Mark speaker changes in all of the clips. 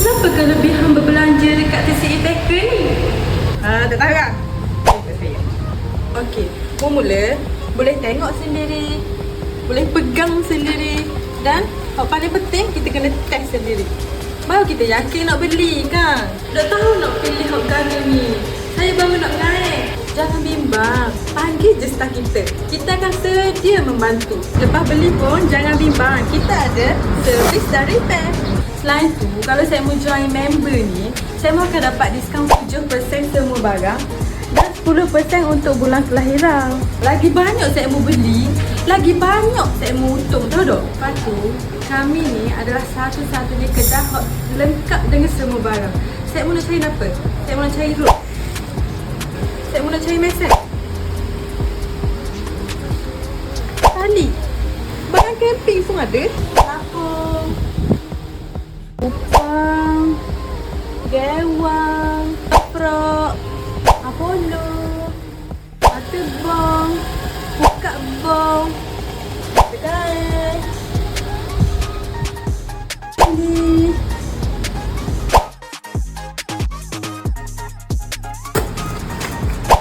Speaker 1: Kenapa kelebihan berbelanja dekat TCE Taker ni?
Speaker 2: Tak tahu kan?
Speaker 1: Okey, mula boleh tengok sendiri, boleh pegang sendiri, dan yang paling penting kita kena test sendiri. Baru kita yakin nak beli kan. Tak tahu nak pilih harga ni. Saya baru nak naik. Jangan bimbang, panggil je staff kita. Kita akan sedia membantu. Lepas beli pun jangan bimbang, kita ada servis dan repair. Selain tu, kalau saya mau join member ni, saya mau akan dapat diskaun 7% semua barang dan 10% untuk bulan kelahiran. Lagi banyak saya mau beli, lagi banyak saya mau untung, tahu tak? Lepas tu, kami ni adalah satu-satunya kedai lengkap dengan semua barang. Saya mau nak cari apa? Saya mau nak cari rope. Saya mau nak cari mesin. Tali. Barang camping pun ada. Lapung. Upang. Gewang. Aprok. Apollo. Mata bong. Buka bong. Kedai. Ini.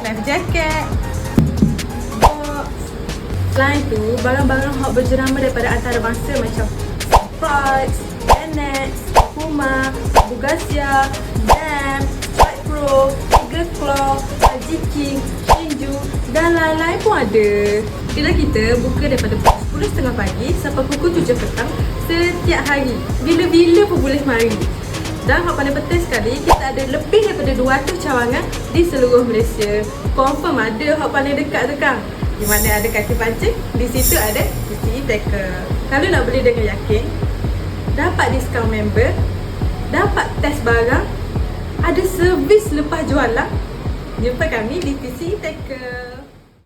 Speaker 1: Life jacket, box. Selain tu, barang-barang hot berjerama daripada antarabangsa macam Sprite, Nenex, Puma, Bugasia, Dam, Strike Pro, Eagle Claw, Haji King, Shinju dan lain-lain pun ada. Kedai kita buka daripada pukul 10.30 pagi sampai pukul 7 petang setiap hari. Bila-bila pun boleh mari. Dan yang paling penting sekali, kita ada lebih daripada 200 cawangan di seluruh Malaysia. Confirm ada yang paling dekat tu kan. Di mana ada kaki pancing, di situ ada TCE Taker. Kalau nak beli dengan yakin, dapat diskaun member, dapat test barang, ada servis lepas jualan, jumpa kami di TCE Taker.